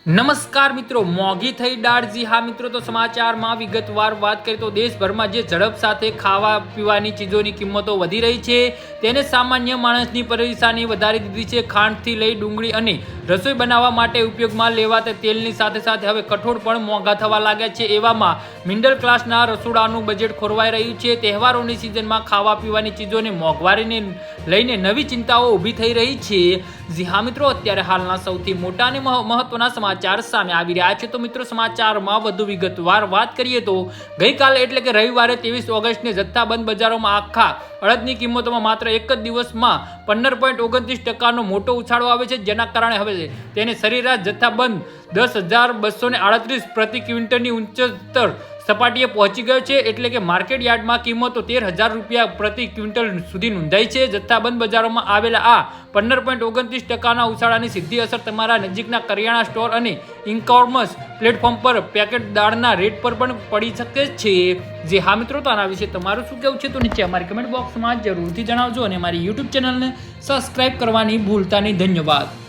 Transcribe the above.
નમસ્કાર મિત્રો, મોંઘી થઈ દાળ. જી હા મિત્રો, તો સમાચારમાં વિગતવાર વાત કરીએ તો દેશભરમાં જે ઝડપ સાથે ખાવા પીવાની ચીજોની કિંમતો વધી રહી છે તેને સામાન્ય માણસની પરેશાની વધારી દીધી છે. ખાંડથી લઈ ડુંગળી અને રસોઈ બનાવવા માટે ઉપયોગમાં લેવાતા તેલની સાથે સાથે હવે કઠોળ પણ મોંઘા થવા લાગ્યા છે. એવામાં મિડલ ક્લાસના રસોડાનું બજેટ ખોરવાઈ રહ્યું છે. તહેવારોની સિઝનમાં ખાવા પીવાની ચીજોને મોંઘવારીને લઈને નવી ચિંતાઓ ઊભી થઈ રહી છે. જી હા મિત્રો, અત્યારે હાલના સૌથી મોટા અને મહત્વના સમાચાર સામે આવી રહ્યા છે. તો મિત્રો, સમાચારમાં વધુ વિગતવાર વાત કરીએ તો ગઈકાલે એટલે કે રવિવારે 23 ઓગસ્ટને જથ્થાબંધ બજારોમાં આખા અડદની કિંમતોમાં માત્ર એક જ દિવસમાં 15.29% મોટો ઉછાળો આવે છે, જેના કારણે હવે તેને સરેરાશ જથ્થાબંધ 10,238 પ્રતિ ક્વિન્ટલની ઉચ્ચતર સપાટીએ પહોંચી ગયો છે. એટલે કે માર્કેટ યાર્ડમાં કિંમતો 13,000 રૂપિયા પ્રતિ ક્વિન્ટલ સુધી નોંધાઈ છે. જથ્થાબંધ બજારોમાં આવેલા આ 15.29%ના ઉછાળાની સીધી અસર તમારા નજીકના કરિયાણા સ્ટોર અને ઇ-કોમર્સ પ્લેટફોર્મ પર પેકેટ દાળના રેટ પર પણ પડી શકે છે. જે હા મિત્રો, તો આના વિશે તમારું શું કહેવું છે તો નીચે અમારી કમેન્ટ બોક્સમાં જરૂરથી જણાવજો અને અમારી યુટ્યુબ ચેનલને સબસ્ક્રાઇબ કરવાની ભૂલતા નહીં. ધન્યવાદ.